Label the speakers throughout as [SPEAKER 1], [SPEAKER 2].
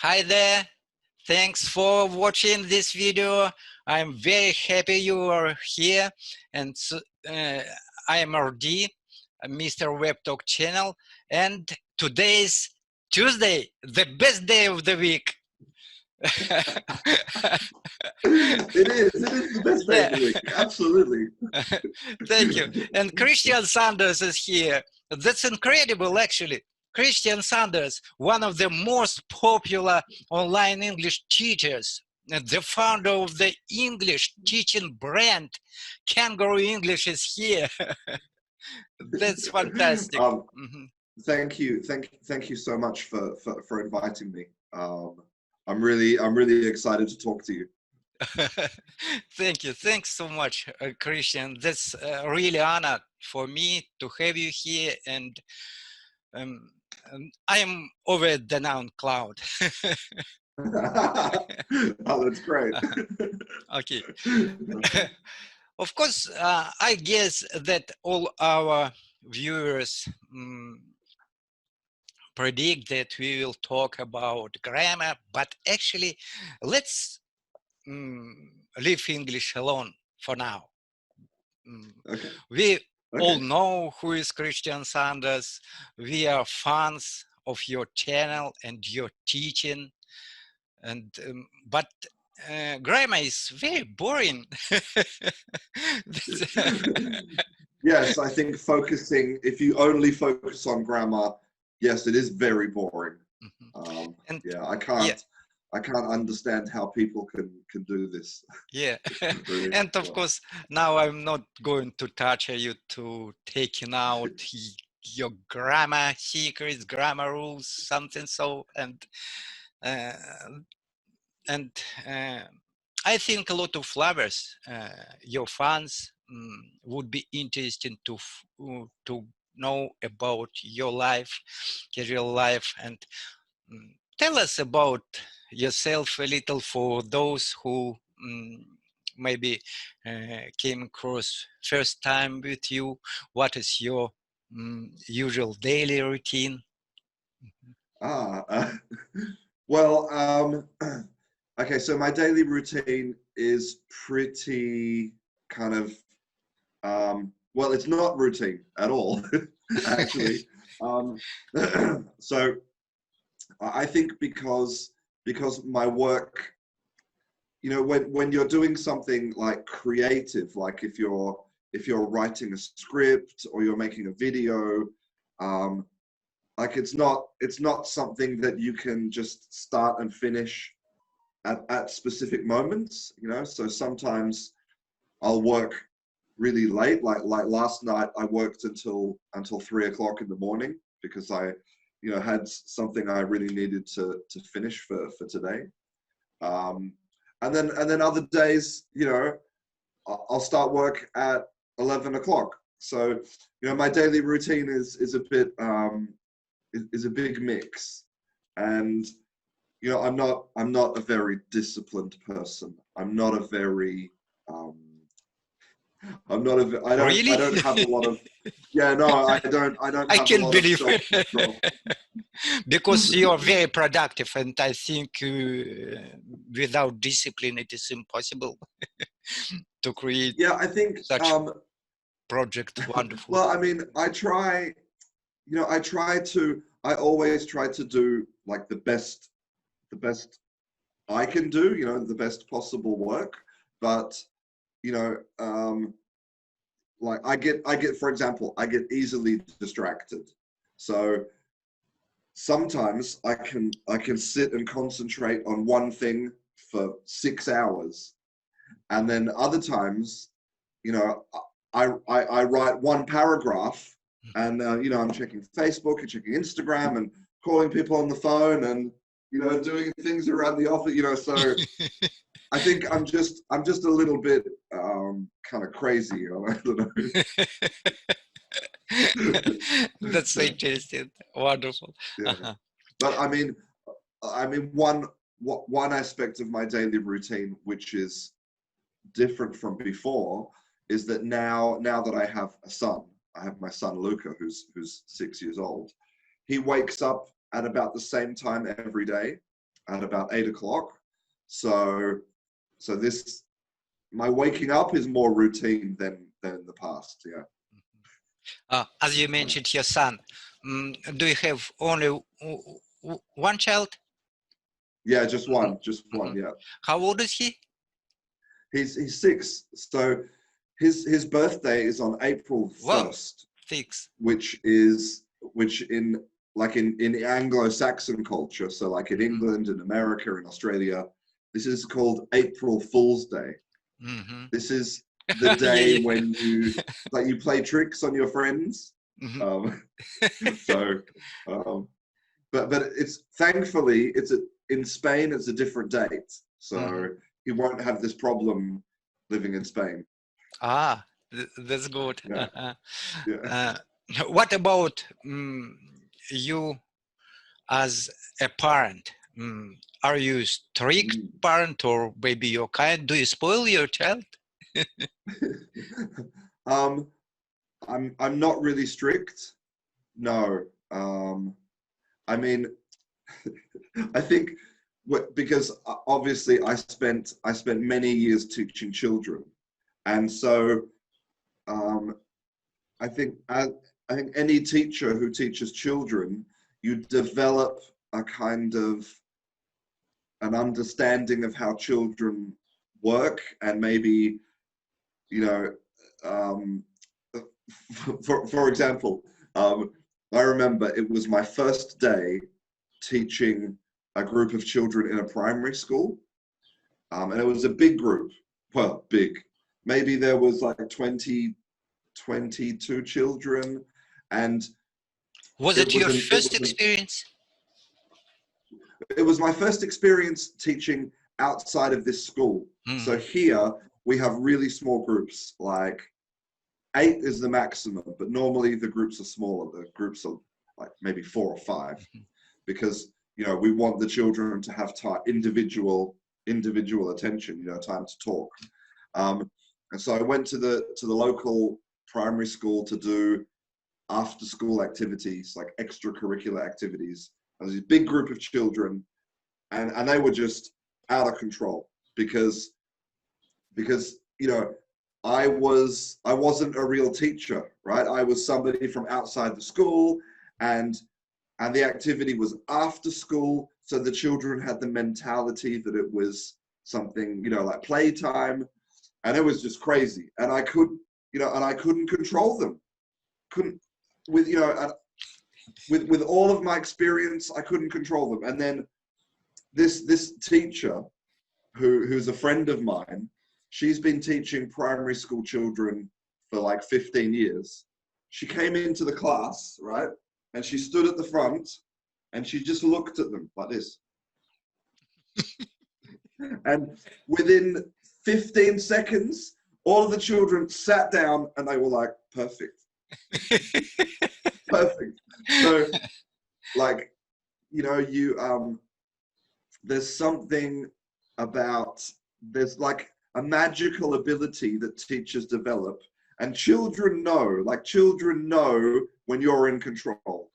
[SPEAKER 1] Hi there. Thanks for watching this video. I'm very happy you are here. And I am ErDi, Mr. Webtalk channel. And today is Tuesday, the best day of the week.
[SPEAKER 2] It is the best day of the week, absolutely.
[SPEAKER 1] Thank you. And Christian Saunders is here. That's incredible, actually. Christian Saunders, one of the most popular online English teachers, and the founder of the English teaching brand, Kangaroo English, is here. That's fantastic.
[SPEAKER 2] Thank you so much for inviting me. I'm really excited to talk to you.
[SPEAKER 1] Thank you. Thanks so much, Christian. That's really honor for me to have you here, and I am over the noun cloud.
[SPEAKER 2] Oh, that's great.
[SPEAKER 1] Okay. Of course, I guess that all our viewers predict that we will talk about grammar, but actually, let's leave English alone for now.
[SPEAKER 2] Okay.
[SPEAKER 1] We all know who is Christian Saunders. We are fans of your channel and your teaching, and but grammar is very boring.
[SPEAKER 2] Yes, I think if you only focus on grammar, yes, it is very boring. Yeah, I can't understand how people can do this.
[SPEAKER 1] Yeah, and of course, now I'm not going to torture you to taking out your grammar secrets, grammar rules, something so, and I think a lot of lovers, your fans, would be interested to know about your life, career life, and tell us about yourself a little for those who maybe came across first time with you. What is your usual daily routine?
[SPEAKER 2] Well, okay, so my daily routine is pretty kind of, well, it's not routine at all, actually. So I think because my work, you know, when you're doing something like creative, like if you're writing a script or you're making a video, like it's not something that you can just start and finish at specific moments, you know. So sometimes I'll work really late, like last night I worked until 3 o'clock in the morning because I, you know, had something I really needed to finish for today. And then other days, you know, I'll start work at 11 o'clock. So, you know, my daily routine is a bit is a big mix. And you know, I'm not a very disciplined person. I'm not a very I don't have a lot of, yeah, no, I don't
[SPEAKER 1] I
[SPEAKER 2] have
[SPEAKER 1] can't
[SPEAKER 2] a lot
[SPEAKER 1] believe
[SPEAKER 2] of self-control.
[SPEAKER 1] Because you're very productive, and I think without discipline it is impossible to create,
[SPEAKER 2] yeah, I think
[SPEAKER 1] such project. Wonderful.
[SPEAKER 2] Well, I mean, I always try to do like the best I can do, you know, the best possible work. But you know, like I get, for example, I get easily distracted. So sometimes I can sit and concentrate on one thing for 6 hours, and then other times, you know, I write one paragraph, and you know, I'm checking Facebook and checking Instagram and calling people on the phone and, you know, doing things around the office, you know. So I think I'm just a little bit kind of crazy, you know? I don't know.
[SPEAKER 1] That's so interesting. Wonderful.
[SPEAKER 2] Yeah. But I mean one aspect of my daily routine which is different from before is that now that I have a son, I have my son Luca, who's 6 years old. He wakes up at about the same time every day, at about 8 o'clock. So this, my waking up is more routine than in the past. Yeah.
[SPEAKER 1] As you mentioned, your son, do you have only one child?
[SPEAKER 2] Yeah, just one. Yeah.
[SPEAKER 1] How old is he?
[SPEAKER 2] He's 6. So his birthday is on April 1st,
[SPEAKER 1] 6.
[SPEAKER 2] which in Anglo-Saxon culture, so like in England, in America, in Australia, this is called April Fool's Day. This is the day when you play tricks on your friends. But it's thankfully in Spain it's a different date, so he won't have this problem living in Spain.
[SPEAKER 1] That's good.
[SPEAKER 2] Yeah.
[SPEAKER 1] What about you as a parent? Are you strict parent, or maybe you're kind? Do you spoil your child?
[SPEAKER 2] I'm not really strict. No. I mean, I think because obviously I spent many years teaching children, and so I think any teacher who teaches children, you develop a kind of an understanding of how children work, and maybe, you know, for example, I remember it was my first day teaching a group of children in a primary school, and it was a big group. Well, big. Maybe there was like 22 children, and
[SPEAKER 1] was it your first experience?
[SPEAKER 2] It was my first experience teaching outside of this school. So here we have really small groups, like 8 is the maximum, but normally the groups are smaller. The groups are like maybe 4 or 5, because, you know, we want the children to have individual attention, you know, time to talk. And so I went to the local primary school to do after school activities, like extracurricular activities. And there's this big group of children, and they were just out of control because, you know, I wasn't a real teacher, right? I was somebody from outside the school, and the activity was after school. So the children had the mentality that it was something, you know, like playtime, and it was just crazy. And I couldn't control them. With all of my experience, I couldn't control them. And then this teacher, who's a friend of mine, she's been teaching primary school children for like 15 years. She came into the class, right? And she stood at the front and she just looked at them like this. And within 15 seconds, all of the children sat down and they were like, perfect. Perfect. So, like, you know, there's something about, there's like a magical ability that teachers develop, and children know when you're in control,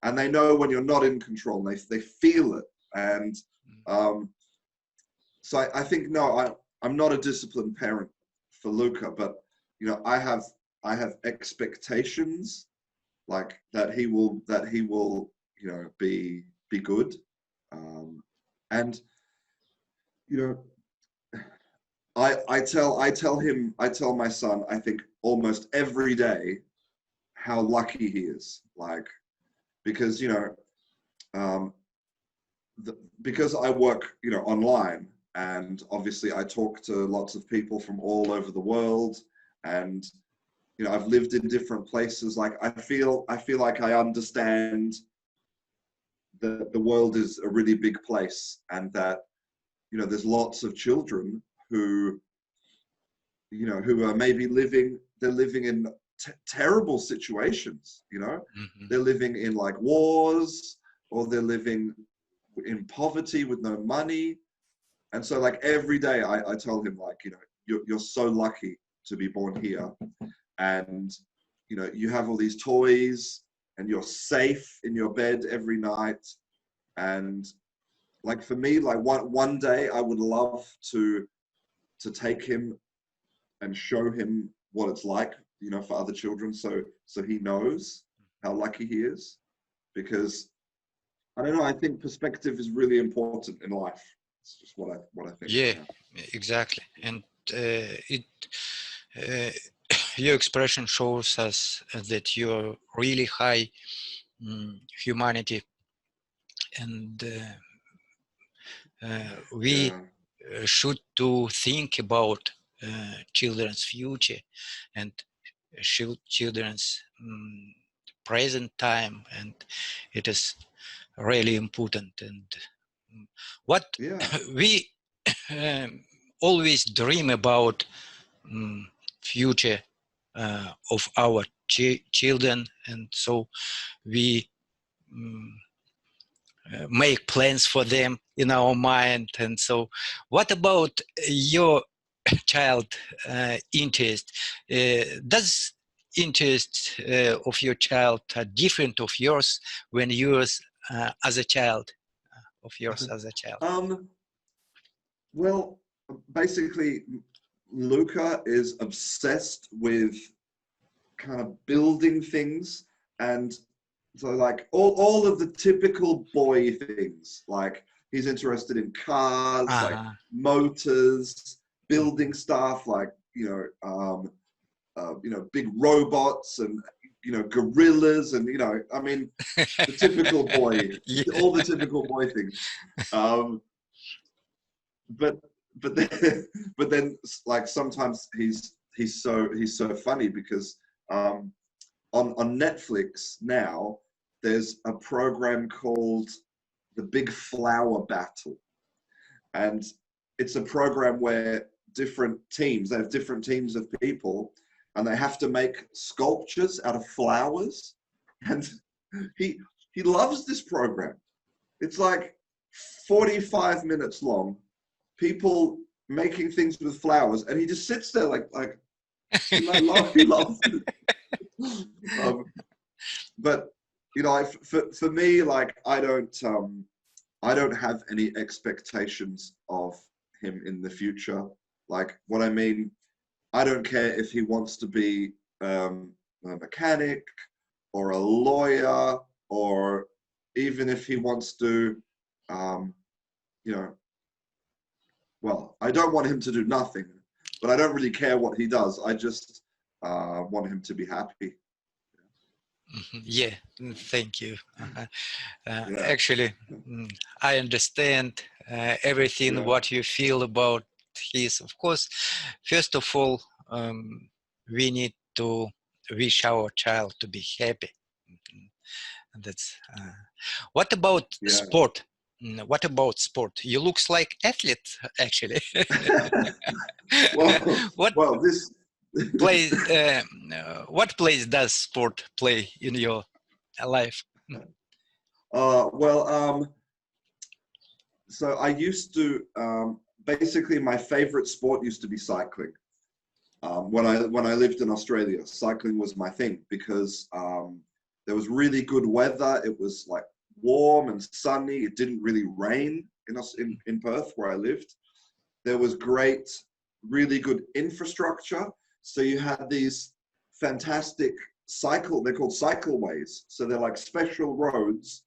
[SPEAKER 2] and they know when you're not in control. They feel it. And so I think, no, I'm not a disciplined parent for Luca, but, you know, I have expectations, like that he will, you know, be good. And, you know, I tell my son, I think almost every day, how lucky he is, like, because, you know, because I work, you know, online, and obviously I talk to lots of people from all over the world, and, you know, I've lived in different places. Like, I feel like I understand that the world is a really big place, and that, you know, there's lots of children who, you know, who are maybe living in terrible situations, you know. They're living in like wars, or they're living in poverty with no money. And so, like, every day I tell him, like, you know, you're so lucky to be born here, and, you know, you have all these toys, and you're safe in your bed every night, and like for me, like one day I would love to take him and show him what it's like, you know, for other children, so he knows how lucky he is. Because I don't know, I think perspective is really important in life. It's just what I think.
[SPEAKER 1] Yeah, exactly. And your expression shows us that you're really high humanity, and we should to think about children's future and children's present time, and it is really important. And what we always dream about future of our children, and so we make plans for them in our mind. And so what about your child interest? Does interest of your child are different of yours when yours as a child of yours as a child?
[SPEAKER 2] Well, basically Luca is obsessed with kind of building things, and so like all of the typical boy things. Like he's interested in cars, like motors, building stuff, like you know, big robots and gorillas, and I mean the typical boy, all the typical boy things. But then like sometimes he's so funny because on Netflix now there's a program called The Big Flower Battle, and it's a program where they have different teams of people, and they have to make sculptures out of flowers, and he loves this program. It's like 45 minutes long, people making things with flowers, and he just sits there like he loves it. But for me, like I don't have any expectations of him in the future. Like what I mean, I don't care if he wants to be a mechanic or a lawyer, or even if he wants to well, I don't want him to do nothing, but I don't really care what he does. I just want him to be happy.
[SPEAKER 1] Yeah, thank you. Actually, I understand everything what you feel about his. Of course, first of all, we need to wish our child to be happy. That's what about sport? What about sport? You looks like athlete, actually. What place does sport play in your life?
[SPEAKER 2] So I used to basically my favorite sport used to be cycling. When I lived in Australia, cycling was my thing because there was really good weather. It was like warm and sunny. It didn't really rain in Perth where I lived. There was really good infrastructure. So you had these fantastic they're called cycleways. So they're like special roads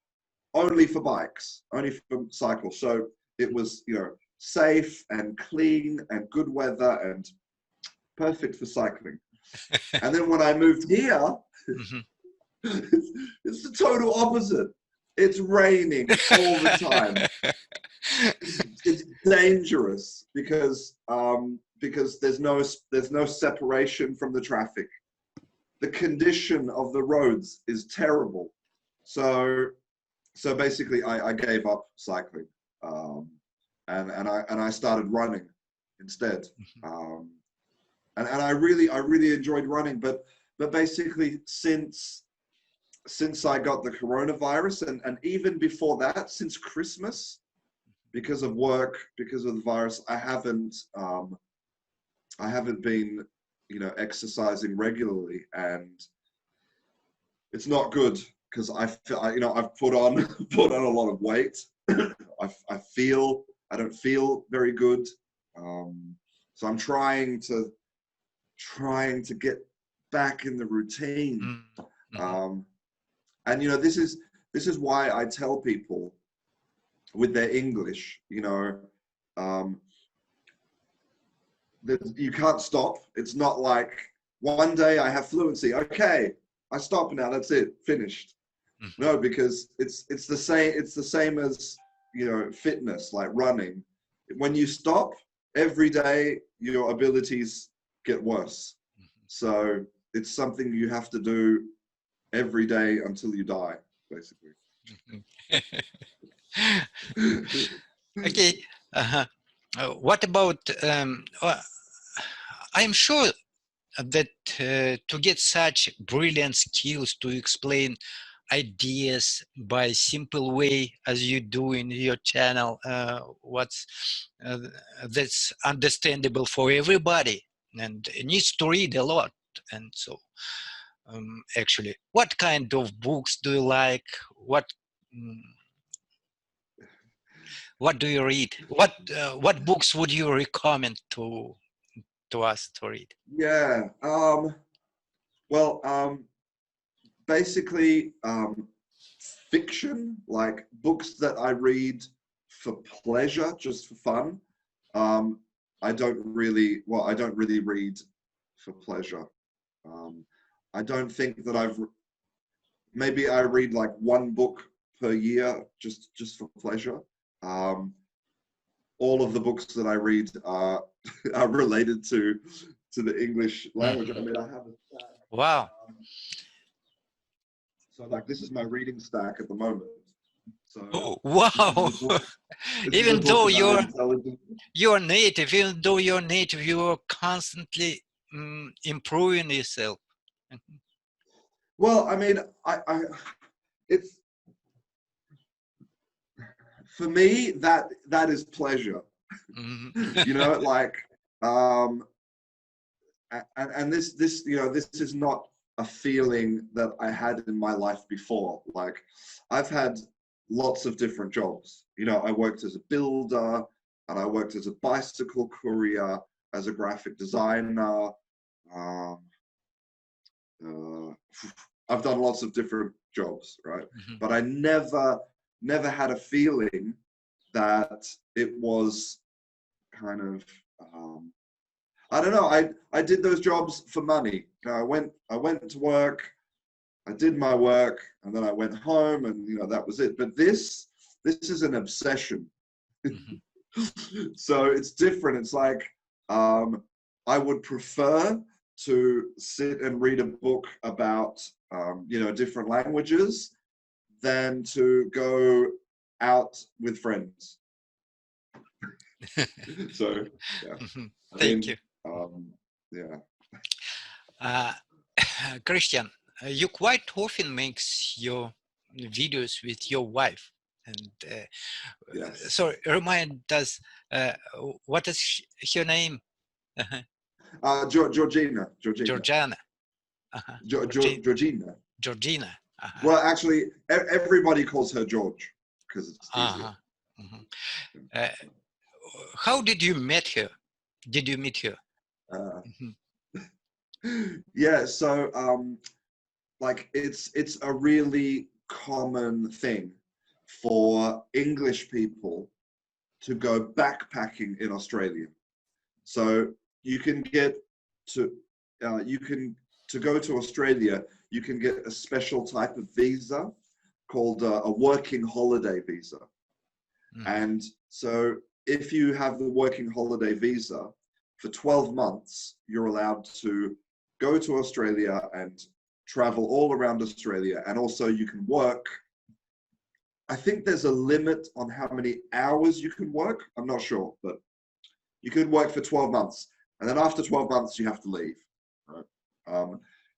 [SPEAKER 2] only for bikes, only for cycles. So it was, safe and clean and good weather and perfect for cycling. And then when I moved here, it's the total opposite. It's raining all the time. It's dangerous because there's no separation from the traffic. The condition of the roads is terrible. So basically I gave up cycling, and I started running instead. And I really enjoyed running, but basically since I got the coronavirus, and even before that, since Christmas, because of work, because of the virus, I haven't been exercising regularly, and it's not good because I feel I've put on a lot of weight. I don't feel very good. So I'm trying to get back in the routine. And you know, this is why I tell people with their English, you know, that you can't stop. It's not like one day I have fluency. Okay, I stop now. That's it. Finished. No, because it's the same. It's the same as, you know, fitness, like running. When you stop, every day your abilities get worse. So it's something you have to do every day until you die, basically.
[SPEAKER 1] Okay. What about? I'm sure that to get such brilliant skills to explain ideas by simple way as you do in your channel, that's understandable for everybody, and it needs to read a lot. And so actually, what kind of books do you like? What do you read? What books would you recommend to us to read?
[SPEAKER 2] Yeah. Well, basically, fiction, like books that I read for pleasure, just for fun. I don't really read for pleasure. I don't think that maybe I read like one book per year, just for pleasure. All of the books that I read are related to the English language. I mean, I have a stack.
[SPEAKER 1] Wow.
[SPEAKER 2] So like, this is my reading stack at the moment. So
[SPEAKER 1] oh, wow. Even though you're native, you're constantly improving yourself.
[SPEAKER 2] Well, I mean, it's, for me, that is pleasure. You know, like, and this, you know, this is not a feeling that I had in my life before. Like, I've had lots of different jobs. You know, I worked as a builder, and I worked as a bicycle courier, as a graphic designer. I've done lots of different jobs, right? But I never had a feeling that it was kind of, I don't know. I did those jobs for money. You know, I went to work, I did my work, and then I went home, and you know, that was it. But this is an obsession. So it's different. It's like, I would prefer to sit and read a book about, you know, different languages than to go out with friends. So, yeah.
[SPEAKER 1] Thank you.
[SPEAKER 2] Yeah.
[SPEAKER 1] Christian, you quite often makes your videos with your wife, and
[SPEAKER 2] Yes.
[SPEAKER 1] so remind us, what is her name?
[SPEAKER 2] Georgina.
[SPEAKER 1] Georgiana.
[SPEAKER 2] Georgina.
[SPEAKER 1] Georgina.
[SPEAKER 2] Well, actually, everybody calls her George because it's easier.
[SPEAKER 1] How did you meet her? Did you meet her?
[SPEAKER 2] Yeah, so like, it's a really common thing for English people to go backpacking in Australia. So you can get to to go to Australia, you can get a special type of visa called a working holiday visa. And so if you have the working holiday visa, for 12 months, you're allowed to go to Australia and travel all around Australia. And also you can work. I think there's a limit on how many hours you can work. I'm not sure, but you could work for 12 months. And then after 12 months, you have to leave. Right?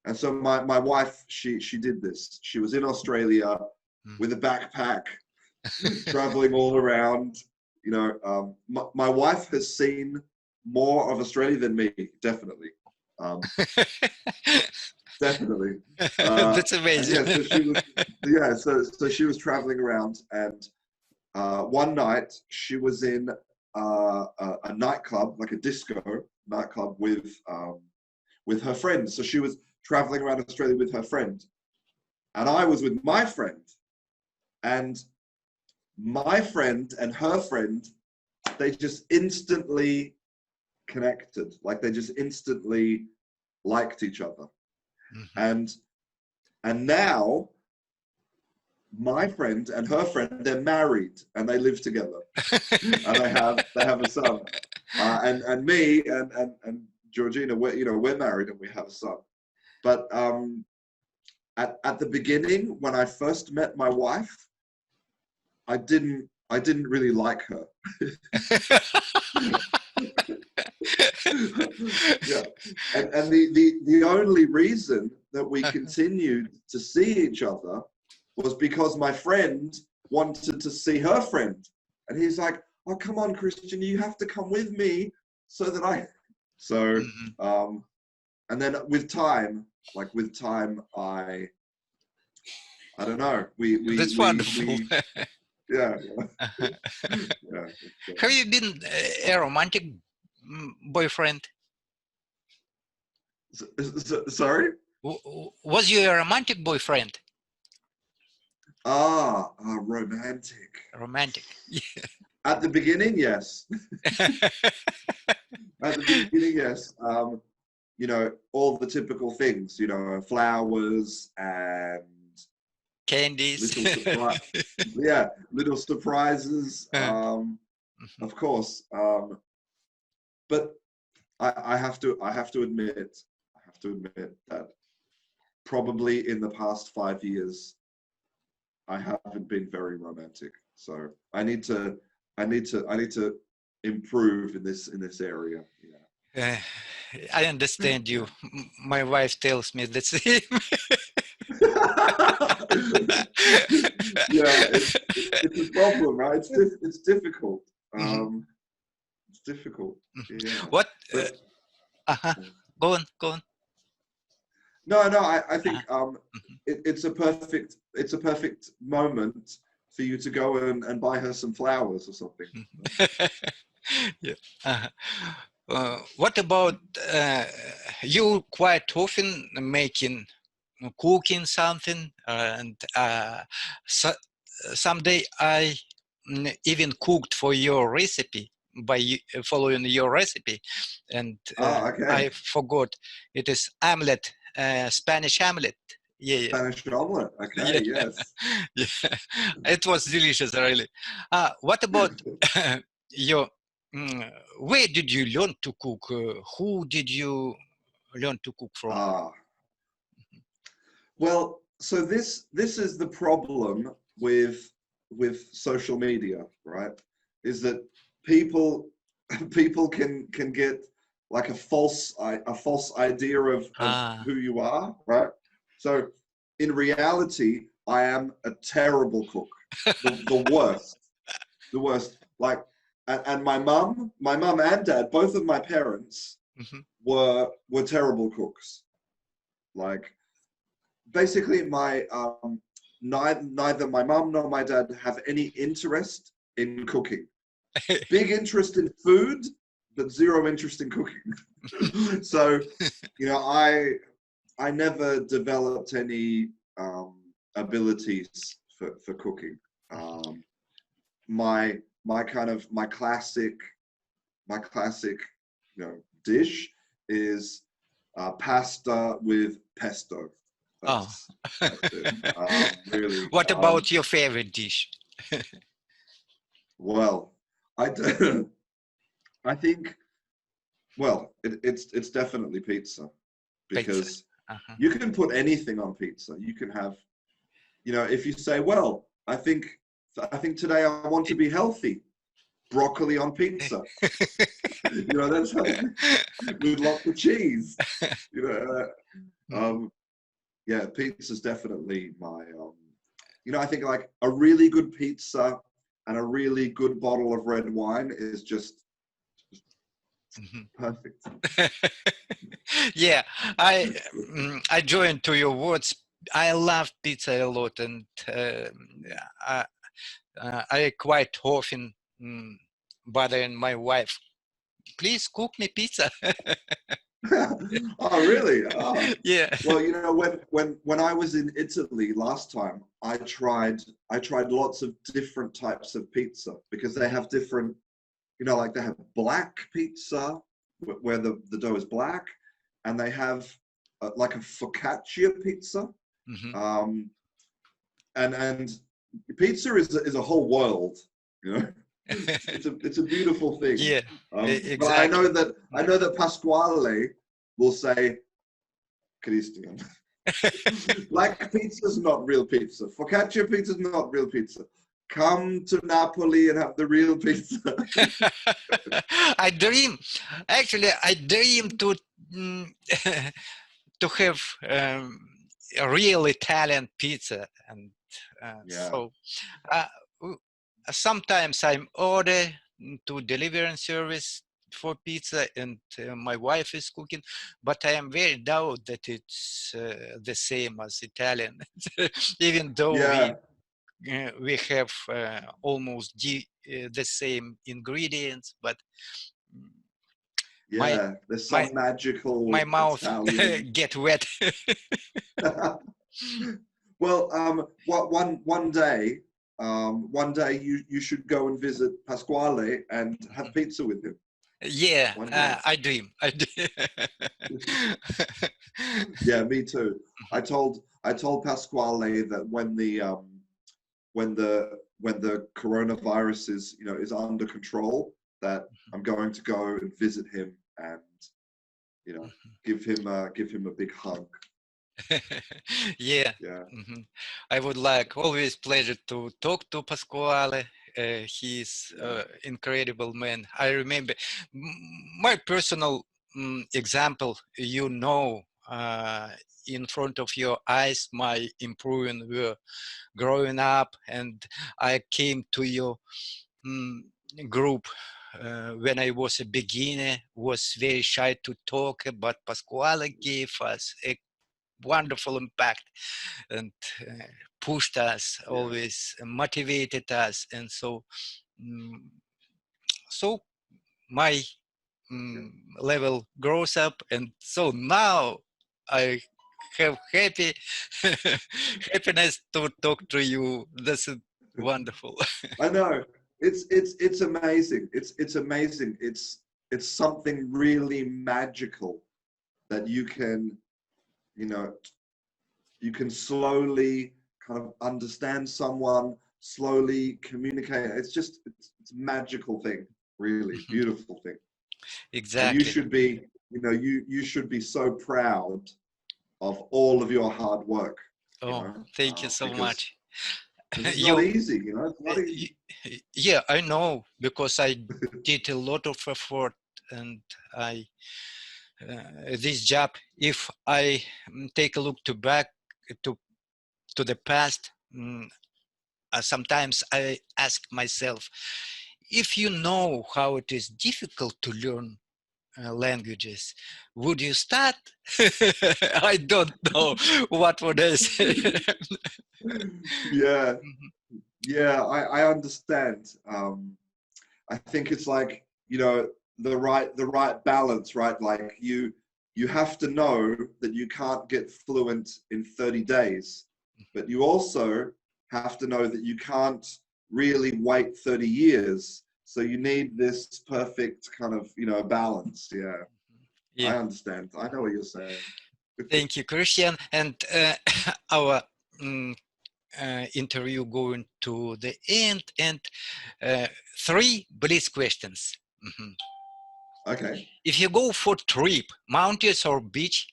[SPEAKER 2] And so my wife, she did this. She was in Australia with a backpack, traveling all around. You know, my wife has seen more of Australia than me, definitely. Definitely.
[SPEAKER 1] That's amazing.
[SPEAKER 2] Yeah, so she was, so she was traveling around, and one night she was in a nightclub, like a disco nightclub with her friends. So she was traveling around Australia with her friend. And I was with my friend. And my friend and her friend, they just instantly connected. Like they just instantly liked each other. And now my friend and her friend, they're married and they live together. And they have a son. And me and Georgina, we're married and we have a son. But at the beginning, when I first met my wife, I didn't really like her. Yeah. And the only reason that we continued to see each other was because my friend wanted to see her friend. And he's like, oh, come on, Christian, you have to come with me so that and then with time, I don't know,
[SPEAKER 1] That's wonderful.
[SPEAKER 2] Yeah.
[SPEAKER 1] Have you been a romantic boyfriend?
[SPEAKER 2] Sorry?
[SPEAKER 1] Was you a romantic boyfriend?
[SPEAKER 2] Romantic.
[SPEAKER 1] Romantic.
[SPEAKER 2] At the beginning, yes. At the beginning, yes. All the typical things, flowers and
[SPEAKER 1] Candies.
[SPEAKER 2] Little surprises, of course. But I have to admit that probably in the past 5 years, I haven't been very romantic. So I need to improve in this area. Yeah.
[SPEAKER 1] I understand you. My wife tells me the same.
[SPEAKER 2] Yeah, it's a problem, right? It's difficult. It's difficult. Yeah.
[SPEAKER 1] What? Go on.
[SPEAKER 2] No, I think it's a perfect moment for you to go and buy her some flowers or something.
[SPEAKER 1] Yeah. What about you? Quite often cooking something, and someday I even cooked for your recipe by following your recipe, and
[SPEAKER 2] Okay.
[SPEAKER 1] I forgot it is omelette, Spanish omelette. Yeah.
[SPEAKER 2] Spanish omelette. Okay.
[SPEAKER 1] Yeah.
[SPEAKER 2] Yes.
[SPEAKER 1] Yeah. It was delicious, really. What about your? Where did you learn to cook? Who did you learn to cook from?
[SPEAKER 2] Well, so this is the problem with social media, right? Is that people can get like a false idea of who you are, right? So in reality, I am a terrible cook, the worst. Like, and my mum and dad, both of my parents were terrible cooks. Like, basically, neither my mum nor my dad have any interest in cooking. Big interest in food, but zero interest in cooking. So, I never developed any abilities for cooking. My classic dish is pasta with pesto. That's it. Really.
[SPEAKER 1] What about your favorite dish?
[SPEAKER 2] Well, I think, well, it's definitely pizza, because you can put anything on pizza. You can have, if you say, well, I think today I want to be healthy, broccoli on pizza. That's with lots of cheese. Yeah, pizza's definitely my. I think like a really good pizza and a really good bottle of red wine is just perfect.
[SPEAKER 1] Yeah, I join to your words. I love pizza a lot, and I quite often bothering my wife. Please cook me pizza.
[SPEAKER 2] Oh, really? Oh.
[SPEAKER 1] Yeah.
[SPEAKER 2] Well, you know, when I was in Italy last time, I tried lots of different types of pizza because they have different, you know, like they have black pizza where the dough is black, and they have like a focaccia pizza.
[SPEAKER 1] Mm-hmm.
[SPEAKER 2] And pizza is a whole world, you know. It's a beautiful thing.
[SPEAKER 1] Yeah,
[SPEAKER 2] But
[SPEAKER 1] exactly.
[SPEAKER 2] I know that Pasquale will say, Christian, black pizza's not real pizza. Focaccia pizza's not real pizza. Come to Napoli and have the real pizza.
[SPEAKER 1] I dream, actually, I dream to mm, to have a real Italian pizza, and
[SPEAKER 2] Yeah.
[SPEAKER 1] so uh, sometimes I'm order to delivery service for pizza, and my wife is cooking, but I am very doubt that it's the same as Italian, even though
[SPEAKER 2] Yeah.
[SPEAKER 1] we have almost the same ingredients, but my
[SPEAKER 2] Yeah. There's
[SPEAKER 1] my
[SPEAKER 2] some magical
[SPEAKER 1] my mouth
[SPEAKER 2] Italian.
[SPEAKER 1] get wet.
[SPEAKER 2] Well, one day you should go and visit Pasquale and have pizza with him.
[SPEAKER 1] Yeah,
[SPEAKER 2] One day.
[SPEAKER 1] I dream. I dream.
[SPEAKER 2] Yeah, me too. I told Pasquale that when the coronavirus is, you know, is under control, that I'm going to go and visit him and, you know, give him a big hug.
[SPEAKER 1] Yeah.
[SPEAKER 2] Yeah.
[SPEAKER 1] Mhm. I would like always pleasure to talk to Pasquale. He's
[SPEAKER 2] Yeah.
[SPEAKER 1] incredible man. I remember my personal example. You know, in front of your eyes, my improving were growing up, and I came to your mm, group when I was a beginner. Was very shy to talk, but Pasquale gave us a wonderful impact and pushed us,
[SPEAKER 2] Yeah.
[SPEAKER 1] always motivated us, and so mm, so my
[SPEAKER 2] Yeah.
[SPEAKER 1] level grows up, and so now I have happy happiness to talk to you. That's wonderful.
[SPEAKER 2] I know. It's amazing. It's amazing. It's something really magical that you can, you know, you can slowly kind of understand someone, slowly communicate. It's a magical thing, really beautiful thing. And you
[SPEAKER 1] Exactly.
[SPEAKER 2] should be, you know, you should be so proud of all of your hard work, you
[SPEAKER 1] Oh,
[SPEAKER 2] know,
[SPEAKER 1] thank you so
[SPEAKER 2] because
[SPEAKER 1] much.
[SPEAKER 2] it's not
[SPEAKER 1] You,
[SPEAKER 2] easy, you know, it's not easy.
[SPEAKER 1] yeah, I know, because I did a lot of effort, and I this job. If I take a look to back to to the past, sometimes I ask myself, if you know how it is difficult to learn languages, would you start? I don't know what would I say.
[SPEAKER 2] Yeah,
[SPEAKER 1] Mhm,
[SPEAKER 2] yeah, I understand. I think it's like, you know, the right balance, right? Like you have to know that you can't get fluent in 30 days, but you also have to know that you can't really wait 30 years. So you need this perfect kind of, you know, balance. Yeah, I
[SPEAKER 1] yeah.
[SPEAKER 2] understand. I know what you're saying.
[SPEAKER 1] Thank you, Christian. And our mm, interview going to the end, and three blitz questions. Mhm.
[SPEAKER 2] Okay.
[SPEAKER 1] If you go for trip, mountains or beach?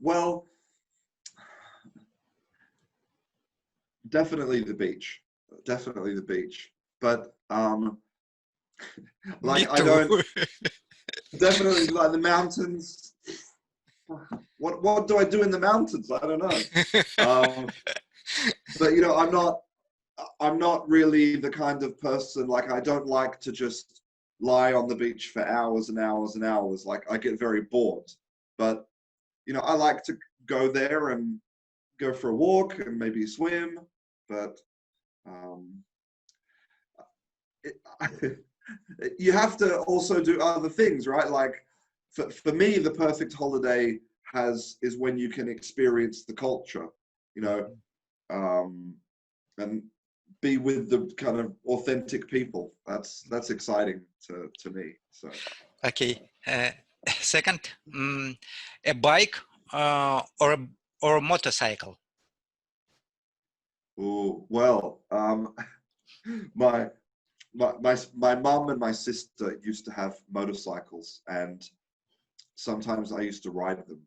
[SPEAKER 2] Well, definitely the beach. Definitely the beach. But
[SPEAKER 1] Me
[SPEAKER 2] like I
[SPEAKER 1] too.
[SPEAKER 2] don't definitely like the mountains. What do I do in the mountains? I don't know. But you know, I'm not really the kind of person, like I don't like to just lie on the beach for hours and hours and hours. Like I get very bored. But you know, I like to go there and go for a walk and maybe swim, but you have to also do other things, right? Like for me, the perfect holiday is when you can experience the culture, you know, and be with the kind of authentic people. That's exciting to me. So
[SPEAKER 1] okay. Second, a bike or a motorcycle?
[SPEAKER 2] oh well, my mum and my sister used to have motorcycles, and sometimes I used to ride them,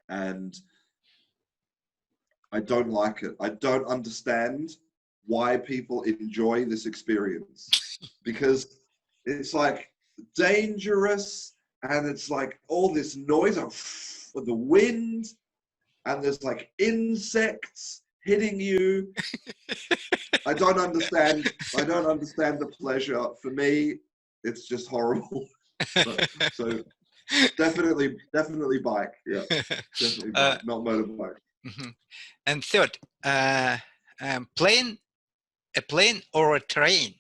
[SPEAKER 2] and I don't like it. I don't understand why people enjoy this experience, because it's like dangerous, and it's like all this noise with the wind, and there's like insects hitting you. I don't understand the pleasure. For me, it's just horrible. So definitely bike. Yeah, definitely bike, not motorbike.
[SPEAKER 1] And third, plane, a plane or a train?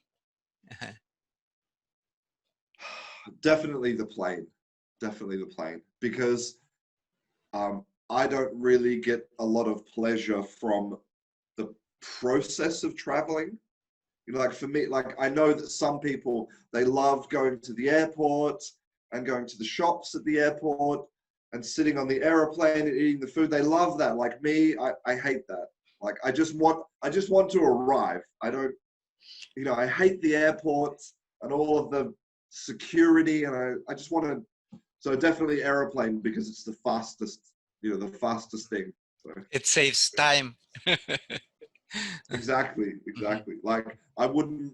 [SPEAKER 2] Definitely the plane, because I don't really get a lot of pleasure from the process of traveling. You know, like for me, like I know that some people, they love going to the airport and going to the shops at the airport and sitting on the airplane and eating the food. They love that. Like me, I hate that. Like I just want to arrive. I don't, you know, I hate the airports and all of the security, and I just want to, so definitely airplane, because it's the fastest, you know, the fastest thing. So.
[SPEAKER 1] It saves time.
[SPEAKER 2] Exactly. Like I wouldn't,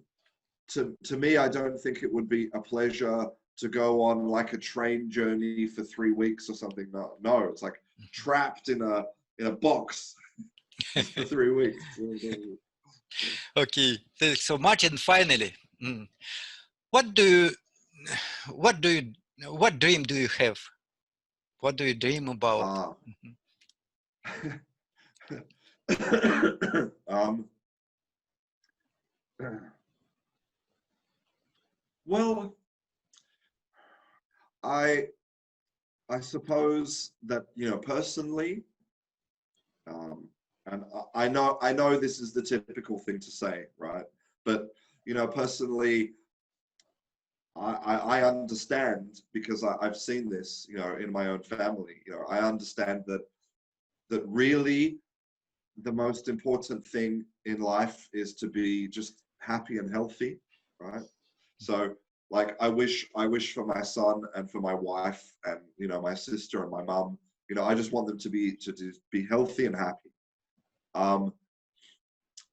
[SPEAKER 2] to me, I don't think it would be a pleasure to go on like a train journey for 3 weeks or something. No, it's like trapped in a box for 3 weeks.
[SPEAKER 1] Okay, thanks so much. And finally, what dream do you have? What do you dream about?
[SPEAKER 2] Well, I suppose that, you know, personally, and I know this is the typical thing to say, right? But, you know, personally, I understand, because I've seen this, you know, in my own family. You know, I understand that really the most important thing in life is to be just happy and healthy, right? So like I wish for my son and for my wife and, you know, my sister and my mum, you know, I just want them to be healthy and happy.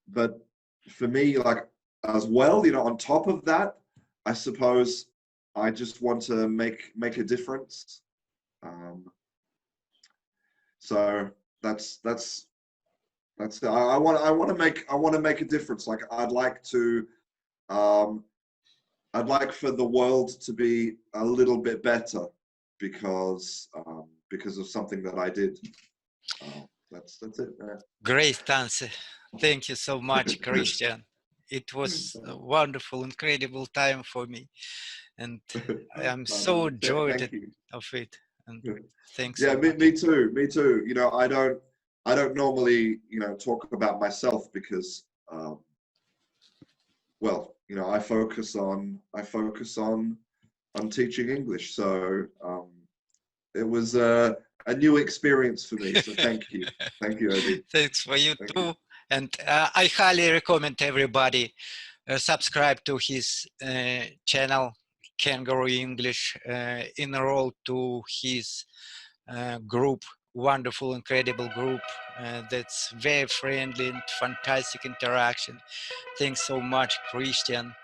[SPEAKER 2] But for me, like as well, you know, on top of that, I suppose I just want to make a difference. So that's I want to make a difference. Like I'd like for the world to be a little bit better because of something that I did. That's it.
[SPEAKER 1] Great answer. Thank you so much, Christian. It was a wonderful, incredible time for me, and I am so enjoyed of it. And thanks.
[SPEAKER 2] Yeah,
[SPEAKER 1] so much.
[SPEAKER 2] me too. You know, I don't normally, you know, talk about myself because, well, you know, I focus on teaching English. So it was a new experience for me. So thank you, ErDi.
[SPEAKER 1] Thanks for you too. And I highly recommend everybody subscribe to his channel, Kangaroo English, enroll to his group, wonderful, incredible group that's very friendly and fantastic interaction. Thanks so much, Christian.